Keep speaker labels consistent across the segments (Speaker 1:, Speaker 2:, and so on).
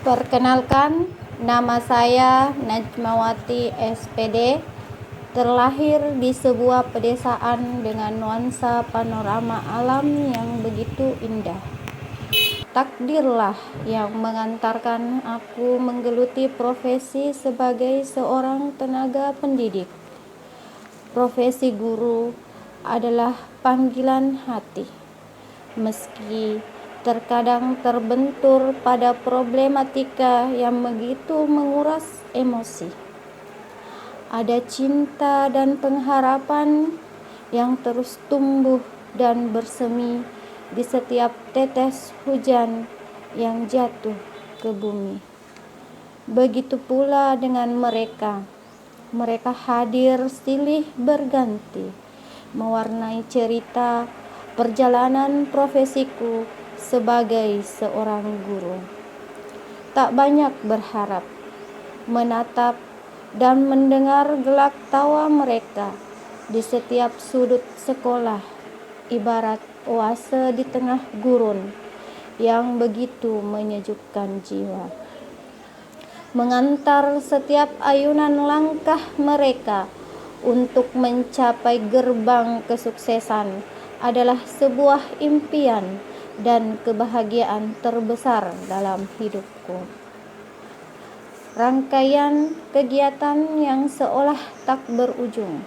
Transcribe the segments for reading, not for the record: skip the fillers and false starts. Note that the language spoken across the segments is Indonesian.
Speaker 1: Perkenalkan, nama saya Najmawati SPD, terlahir di sebuah pedesaan dengan nuansa panorama alam yang begitu indah. Takdirlah yang mengantarkan aku menggeluti profesi sebagai seorang tenaga pendidik. Profesi guru adalah panggilan hati, meski terkadang terbentur pada problematika yang begitu menguras emosi. Ada cinta dan pengharapan yang terus tumbuh dan bersemi di setiap tetes hujan yang jatuh ke bumi. Begitu pula dengan mereka. Mereka hadir silih berganti, mewarnai cerita perjalanan profesiku sebagai seorang guru. Tak banyak berharap, menatap dan mendengar gelak tawa mereka di setiap sudut sekolah, ibarat oase di tengah gurun yang begitu menyejukkan jiwa. Mengantar setiap ayunan langkah mereka untuk mencapai gerbang kesuksesan adalah sebuah impian dan kebahagiaan terbesar dalam hidupku. Rangkaian kegiatan yang seolah tak berujung.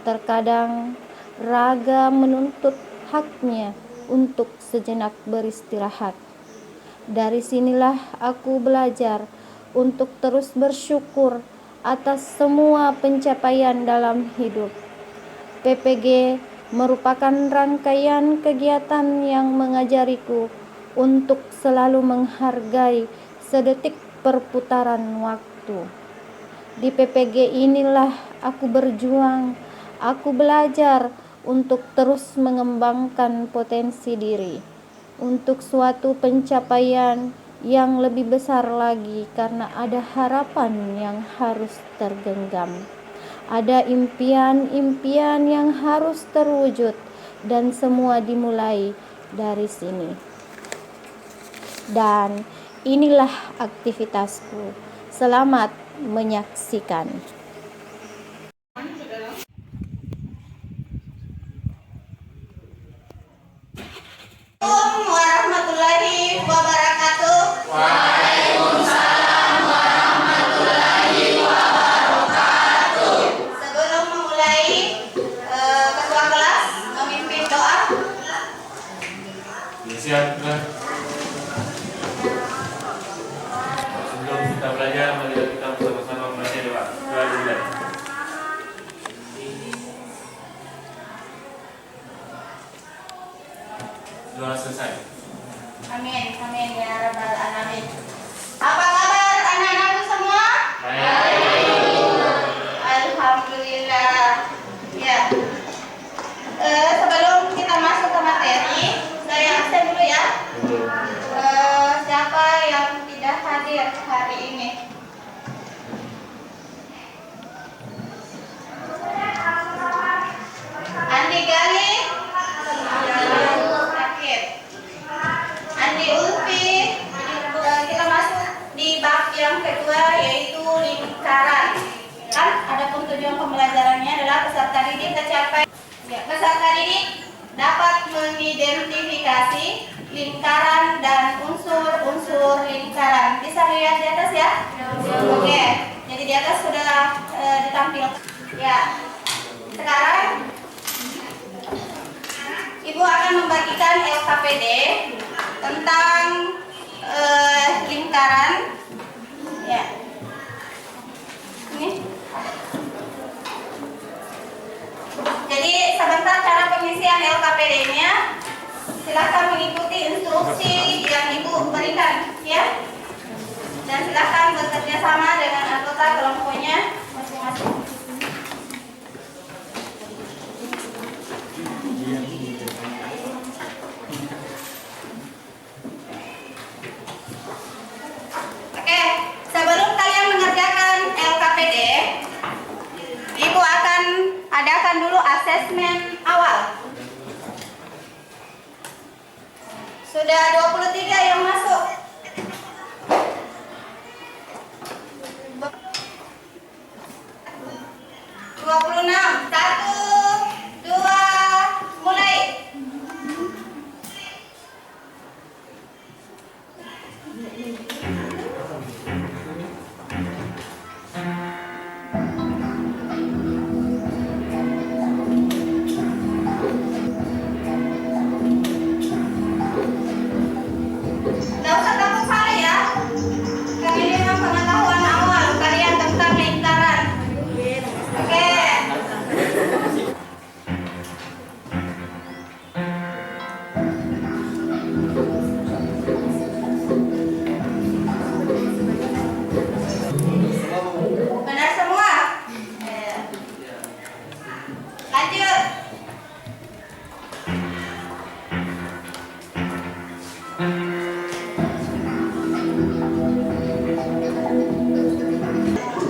Speaker 1: Terkadang raga menuntut haknya untuk sejenak beristirahat. Dari sinilah aku belajar untuk terus bersyukur atas semua pencapaian dalam hidup. PPG merupakan rangkaian kegiatan yang mengajariku untuk selalu menghargai sedetik perputaran waktu. Di PPG inilah aku berjuang, aku belajar untuk terus mengembangkan potensi diri untuk suatu pencapaian yang lebih besar lagi, karena ada harapan yang harus tergenggam. Ada impian-impian yang harus terwujud, dan semua dimulai dari sini. Dan inilah aktivitasku. Selamat menyaksikan.
Speaker 2: Assalamualaikum warahmatullahi wabarakatuh.
Speaker 3: Waalaikumsalam warahmatullahi wabarakatuh.
Speaker 2: Sebelum memulai, ketua kelas memimpin doa.
Speaker 3: Siap. Sebelum kita belajar, mari kita bersama-sama membaca doa. Doa dulu. Doa selesai.
Speaker 2: Amin, amin ya rabbal alamin. Apa kabar anak-anakku semua? Alhamdulillah. Ya. Sebelum kita masuk ke materi, saya absen dulu ya. Siapa yang tidak hadir hari ini? Andi Gali sakit. Andi Ulfi, kita masuk di bab yang kedua, yaitu lingkaran. Kan adapun tujuan pembelajarannya adalah peserta didik tercapai. Ya, peserta didik dapat mengidentifikasi lingkaran dan unsur-unsur lingkaran. Bisa lihat di atas ya? Oke. Jadi di atas sudah ditampilkan. Ya. Sekarang Ibu akan membagikan LKPD tentang lingkaran. Ya. Ini. Jadi sebentar cara pengisian LKPD-nya. Silakan mengikuti instruksi yang Ibu berikan, ya. Dan silakan bekerja sama dengan anggota kelompoknya masing-masing. Oke, sebelum kalian mengerjakan LKPD, Ibu akan adakan dulu asesmen awal. Sudah 23 yang masuk. 26. 1, 2, mulai. Nggak usah takut salah ya. Karena ini memang pengetahuan awal kalian tentang lingkaran. Oke. Benar semua? Lanjut.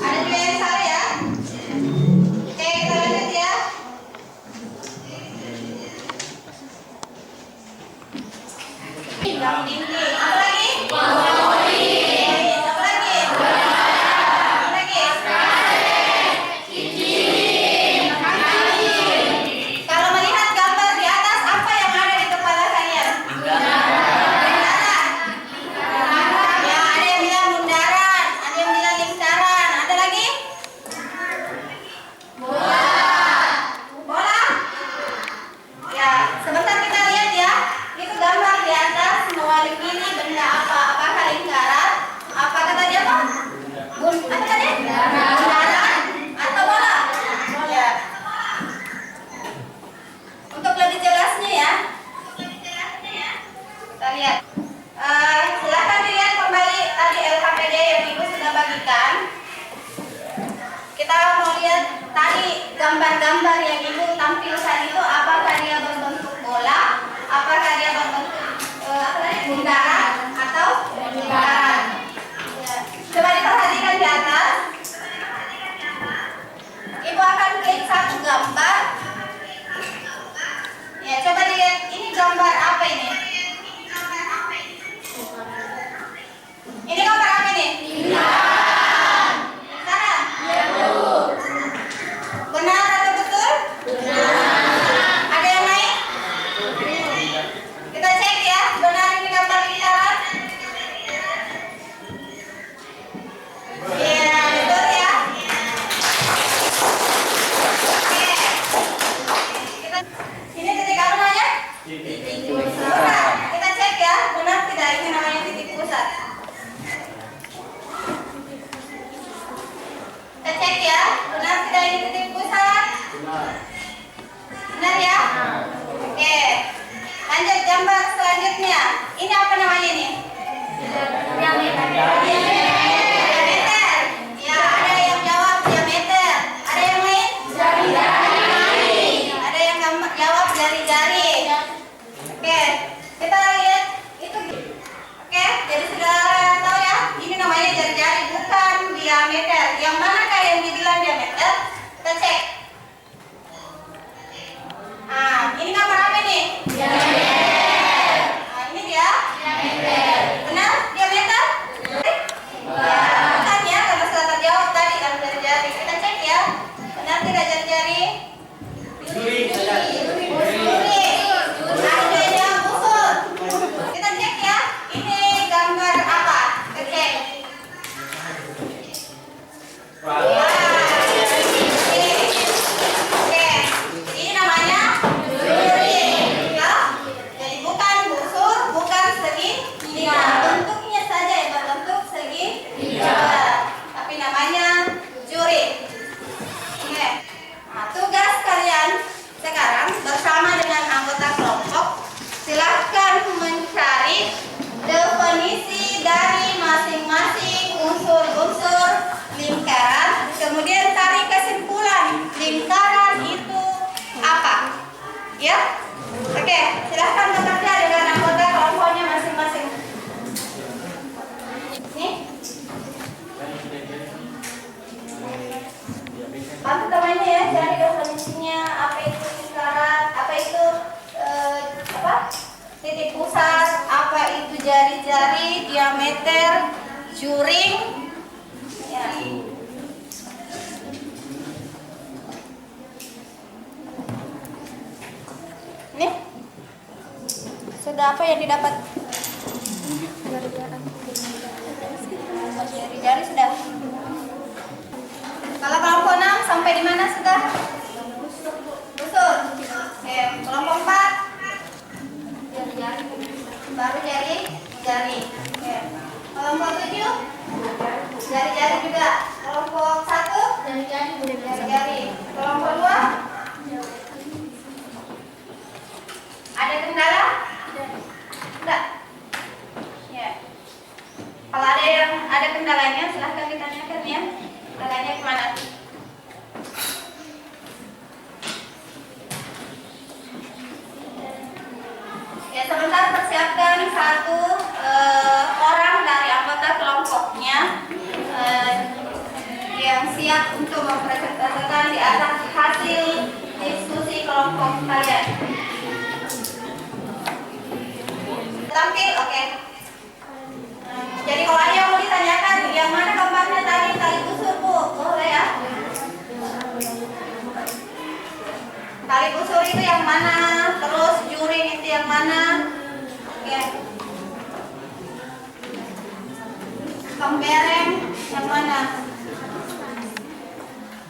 Speaker 2: Ada juga yang salah ya? Oke, kita lanjut ya. Yang tinggi. Apa lagi? Apa lagi? Apa lagi? Kalau melihat gambar di atas, apa yang ada di kepala kalian? Lingkaran. Ya, ada yang bilang bundaran, ada yang bilang lingkaran. Ada lagi? Bola. Ya, sebentar kita lihat ya. Itu gambar di atas mewakili benda apa? Apakah lingkaran? Apa kata dia apa? Apa tadi? Bundaran atau bola? Ya. Untuk lebih jelasnya ya. Kita lihat. Silakan dilihat kembali tadi LHPD yang Ibu sudah bagikan. Kita mau lihat tadi gambar-gambar yang Ibu tampilkan itu apakah dia berbentuk bola, apakah dia berbentuk bundaran atau lingkaran. Ya. Coba diperhatikan di atas. Ibu akan klik satu gambar. Ya, coba dilihat ini gambar apa ini? Ini gambar apa ini? Lingkaran. Benar atau betul? Ada yang lain? Kita cek ya, benar ini gambar lingkaran? Iya, betul ya. Oke. Ini titik apa namanya? Titik pusat. Kita cek ya, benar tidak ini namanya titik pusat. Kita cek ya, benar tidak ini titik pusat? Benar ya? Oke. Lanjut gambar selanjutnya. Ini apa namanya ini? Diameter. Ya, ada yang jawab diameter. Ada yang lain? Jari-jari. Ada yang jawab jari-jari. Oke. Kita lihat itu. Oke, jadi sudah tahu ya. Ini namanya jari-jari, bukan diameter. Yang manakah yang dibilang diameter? Kita cek. Ini gambar apa ini? Ini dia. Benar? Diameter? Bukan ya, karena sudah terjawab tadi kan jari-jari. Kita cek ya. Benar tidak jari-jari? Juri. Ada yang busur. Kita cek ya. Ini gambar apa? Kita cek. Oke. Ini namanya juri. Ya. Jadi bukan busur, bukan segitiga. Bentuknya saja yang berbentuk segitiga. Tapi namanya juri. Oke. Nah, tugas kalian sekarang bersama dengan anggota kelompok, silahkan mencari definisi dari masing-masing unsur-unsur lingkaran, kemudian tarik kesimpulan lingkaran itu apa. Ya? Oke, silahkan bekerja dengan anggota kelompoknya masing-masing. Nih. Bantu temannya ya, cari definisinya apa itu lingkaran, apa itu titik pusat, apa itu jari-jari, diameter, juring. Ya. Sudah apa yang didapat? Jari-jari sudah. Kalau kelompok 6 sampai di mana sudah? Busur. Oke, kelompok 4 baru jari. Oke. Kelompok 7 jari-jari juga. Kelompok 1 jari-jari. Kelompok 2 ada kendala? Enggak. Ya. Kalau ada yang ada kendalanya silahkan ditanyakan ya. Kendalanya kemana? Ya, sebentar persiapkan satu orang dari anggota kelompoknya yang siap untuk mempresentasikan di atas hasil diskusi kelompok kalian. Tampil, oke. Jadi kalau ada yang mau ditanyakan, yang mana gambarnya tali busur bu, boleh ya? Tali busur itu yang mana? Terus juring itu yang mana? Oke. Pembereng yang mana?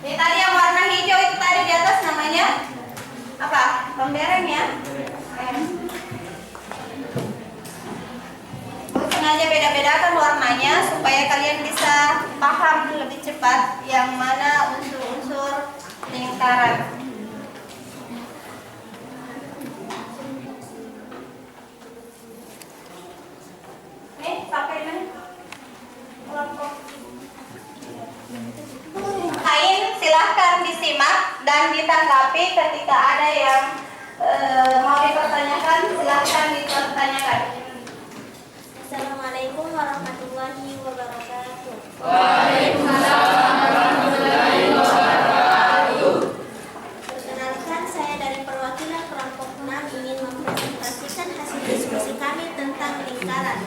Speaker 2: Jadi tadi yang warna hijau itu tadi di atas namanya apa? Pembereng ya? Sengaja beda-bedakan warnanya supaya kalian bisa paham lebih cepat yang mana unsur-unsur lingkaran. Sampai mana? Kelompok. Kain silahkan disimak dan ditanggapi ketika ada yang mau dipertanyakan, silahkan dipertanyakan.
Speaker 4: Assalamualaikum warahmatullahi wabarakatuh.
Speaker 5: Waalaikumsalam warahmatullahi wabarakatuh.
Speaker 4: Perkenalkan, saya dari perwakilan kelompok 6 ingin mempresentasikan hasil diskusi kami tentang lingkaran.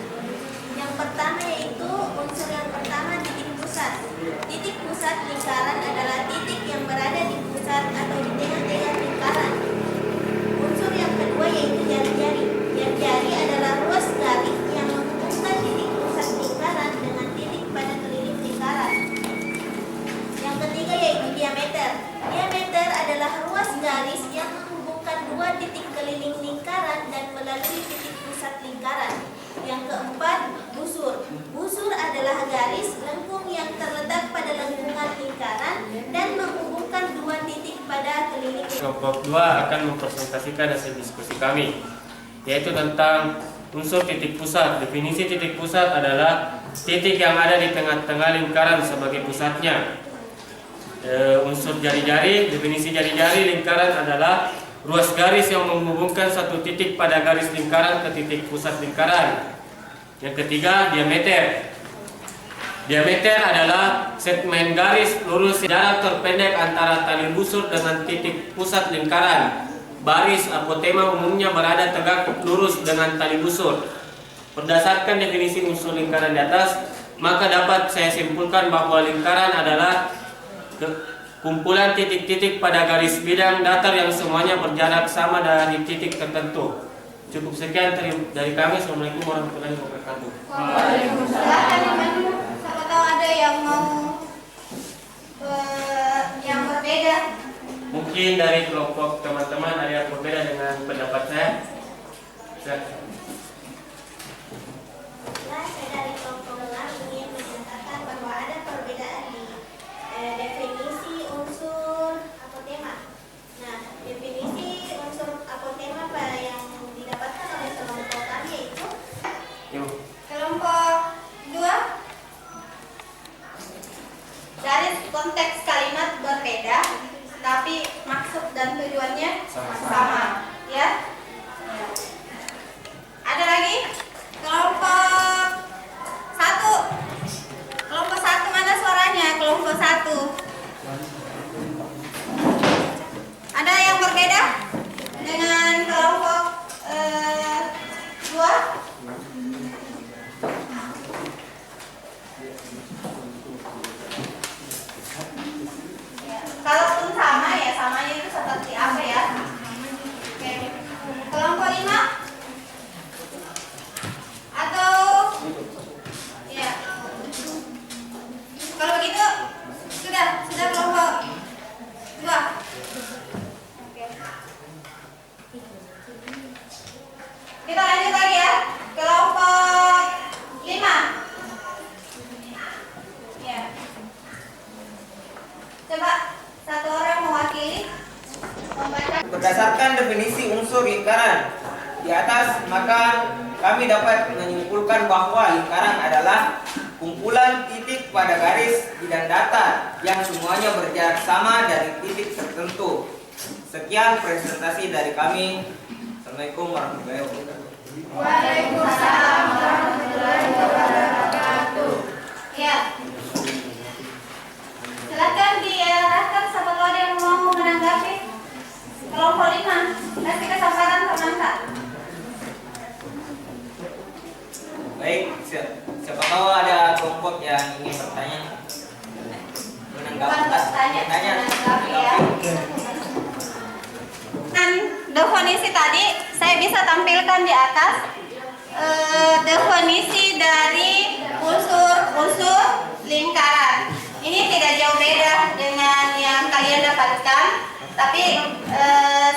Speaker 4: Yang pertama yaitu unsur yang pertama titik pusat. Titik pusat lingkaran adalah titik yang berada di pusat atau di tengah-tengah lingkaran. Unsur yang kedua yaitu jari-jari. Jari-jari adalah ruas garis yang menghubungkan titik pusat lingkaran dengan titik pada keliling lingkaran. Yang ketiga yaitu diameter. Diameter adalah ruas garis yang menghubungkan dua titik keliling lingkaran dan melalui titik pusat lingkaran. Yang keempat, busur. Busur adalah garis lengkung yang terletak pada lengkungan lingkaran dan menghubungkan dua titik pada keliling.
Speaker 3: Kelompok 2 akan mempresentasikan hasil diskusi kami, yaitu tentang unsur titik pusat. Definisi titik pusat adalah titik yang ada di tengah-tengah lingkaran sebagai pusatnya. Unsur jari-jari, definisi jari-jari lingkaran adalah ruas garis yang menghubungkan satu titik pada garis lingkaran ke titik pusat lingkaran. Yang ketiga, diameter. Diameter adalah segmen garis lurus jarak terpendek antara tali busur dengan titik pusat lingkaran. Baris apotema umumnya berada tegak lurus dengan tali busur. Berdasarkan definisi unsur lingkaran di atas, maka dapat saya simpulkan bahwa lingkaran adalah kumpulan titik-titik pada garis bidang datar yang semuanya berjarak sama dari titik tertentu. Cukup sekian dari kami. Assalamualaikum warahmatullahi wabarakatuh.
Speaker 2: Silahkan, siapa tahu ada yang mau yang berbeda.
Speaker 3: Mungkin dari kelompok teman-teman ada yang berbeda dengan pendapat saya.
Speaker 4: Saya dari kelompok 6 ingin menyatakan bahwa ada perbedaan di definisi unsur apotema. Nah, definisi unsur apotema yang didapatkan oleh kelompok kami yaitu
Speaker 2: Kelompok 2 dari konteks kalimat berbeda, tapi maksud dan tujuannya sama. Ya. Ada lagi? Kelompok 1. Kelompok 1 mana suaranya? Kelompok 1. Ada yang berbeda dengan kelompok 2? Kalaupun sama ya, samanya itu seperti apa ya?
Speaker 6: Berdasarkan definisi unsur lingkaran di atas, maka kami dapat menyimpulkan bahwa lingkaran adalah kumpulan titik pada garis bidang datar yang semuanya berjarak sama dari titik tertentu. Sekian presentasi dari kami. Assalamualaikum warahmatullahi wabarakatuh.
Speaker 2: Waalaikumsalam warahmatullahi wabarakatuh. Ya. Silakan diarahkan siapa tahu ada yang mau menanggapi. Kelompok 5, kasih kesempatan teman-teman.
Speaker 6: Baik, siapa tahu ada kelompok yang ingin bertanya.
Speaker 2: Bukan bertanya, menanggapi ya. Dan definisi tadi saya bisa tampilkan di atas. Definisi dari unsur-unsur lingkaran. Ini tidak jauh beda dengan yang kalian dapatkan, tapi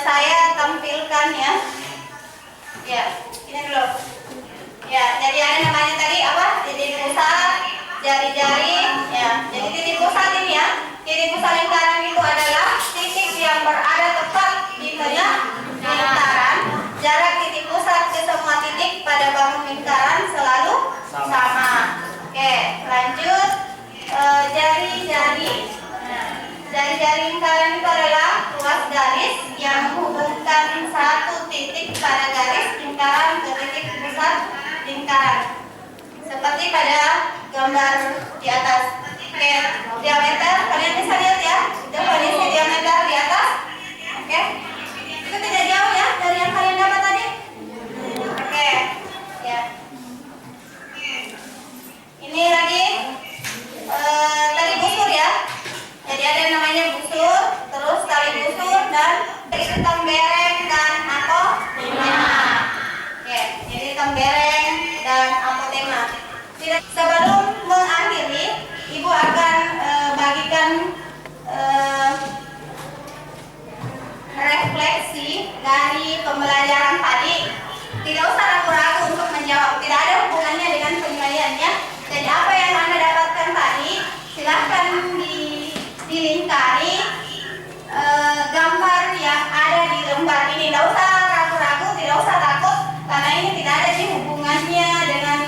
Speaker 2: saya tampilkan ya. Ya, ini dulu. Ya, jadi ada namanya tadi apa? Titik pusat, jari-jari. Ya, jadi titik pusat ini ya. Titik pusat lingkaran itu adalah titik yang berada tepat di tengah lingkaran. Jarak titik pusat ke semua titik pada bangun lingkaran selalu sama. Oke, lanjut. Jari-jari. Jari-jari lingkaran itu adalah ruas garis yang menghubungkan satu titik pada garis lingkaran ke titik pusat lingkaran. Seperti pada gambar di atas. Oke, diameter kalian bisa lihat ya. Definisi diameter di atas. Oke. Itu tidak jauh ya dari yang kalian dapat tadi. Oke. Ya. Ini lagi tali busur ya. Jadi ada yang namanya busur, terus tali busur dan itu tembereng dan apotema. Oke, jadi tembereng dan apotema. Sebelum mengakhiri, Ibu akan bagikan refleksi dari pembelajaran tadi. Tidak usah ragu-ragu untuk menjawab, tidak ada hubungannya dengan penilaiannya. Jadi apa yang Anda dapatkan tadi, silahkan dilingkari gambar yang ada di lembar ini. Tidak usah ragu-ragu, tidak usah takut, karena ini tidak ada hubungannya dengan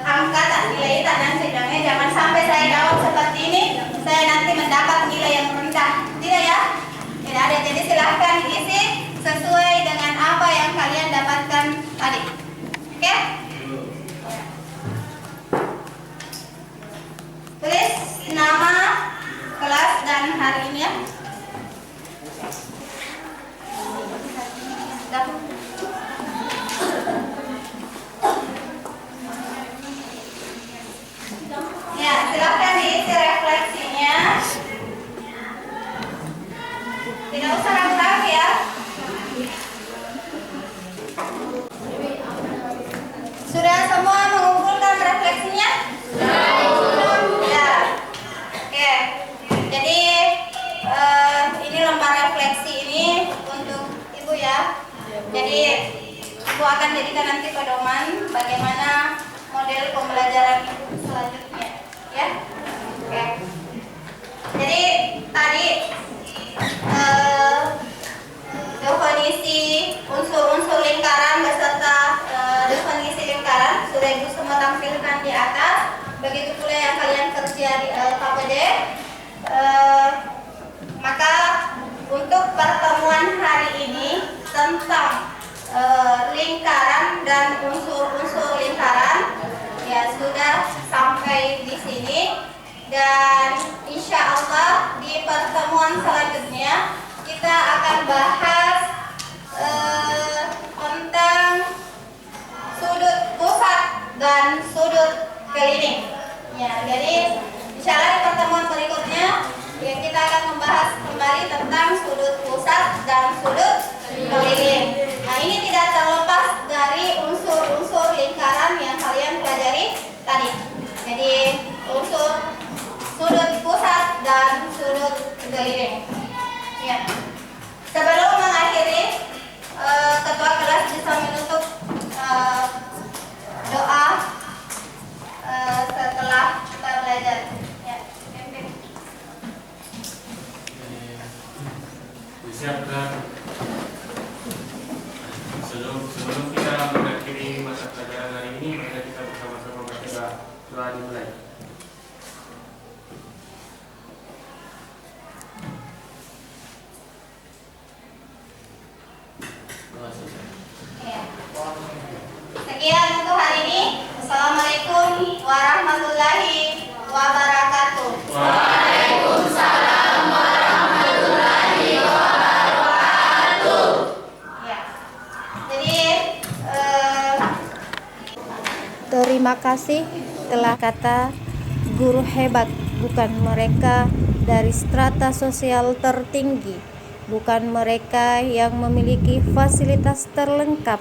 Speaker 2: angka nilai dan sidangnya. Jangan sampai saya jawab seperti ini, saya nanti mendapat nilai yang rendah. Tidak ya? Tidak ada. Jadi silahkan diisi sesuai dengan apa yang kalian dapatkan tadi. Oke? Tulis nama kelas dan hari ini ya. Ya, silakan diisi refleksinya. Tidak usah ragu-ragu ya. Sudah semua mengumpulkan refleksinya? Ya. Oke. Jadi ini lembar refleksi ini untuk Ibu ya. Jadi Ibu akan jadikan nanti pedoman bagaimana model pembelajaran Ibu selanjutnya, ya. Oke. Jadi tadi definisi unsur-unsur lingkaran beserta definisi lingkaran sudah Ibu semua tampilkan di atas. Begitu pula yang kalian kerja di KPD. Maka untuk pertemuan hari ini tentang lingkaran dan unsur-unsur lingkaran ya sudah sampai di sini, dan insya Allah di pertemuan selanjutnya kita akan bahas tentang sudut pusat dan sudut keliling. Ya, jadi insya Allah di pertemuan berikutnya ya kita akan membahas kembali tentang sudut pusat dan sudut keliling. Nah, ini tidak terlepas dari unsur-unsur lingkaran yang kalian pelajari tadi. Jadi unsur sudut pusat dan sudut keliling. Ya. Sebelum
Speaker 3: Sebelum kita mengakhiri mata pelajaran hari ini, mari kita bersama-sama membaca doa dimulai.
Speaker 2: Ya. Sekian untuk hari ini. Assalamualaikum warahmatullahi wabarakatuh.
Speaker 5: Waalaikumsalam warahmatullahi wabarakatuh.
Speaker 2: Ya. Jadi
Speaker 1: Terima kasih telah kata guru hebat, bukan mereka dari strata sosial tertinggi, bukan mereka yang memiliki fasilitas terlengkap,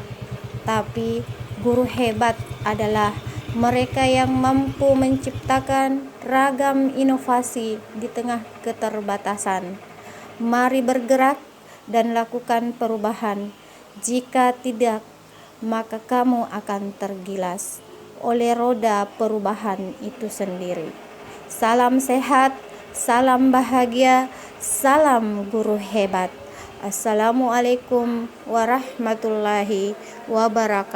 Speaker 1: tapi guru hebat adalah mereka yang mampu menciptakan ragam inovasi di tengah keterbatasan. Mari bergerak dan lakukan perubahan. Jika tidak, maka kamu akan tergilas oleh roda perubahan itu sendiri. Salam sehat, salam bahagia, salam guru hebat. Assalamualaikum warahmatullahi wabarakatuh.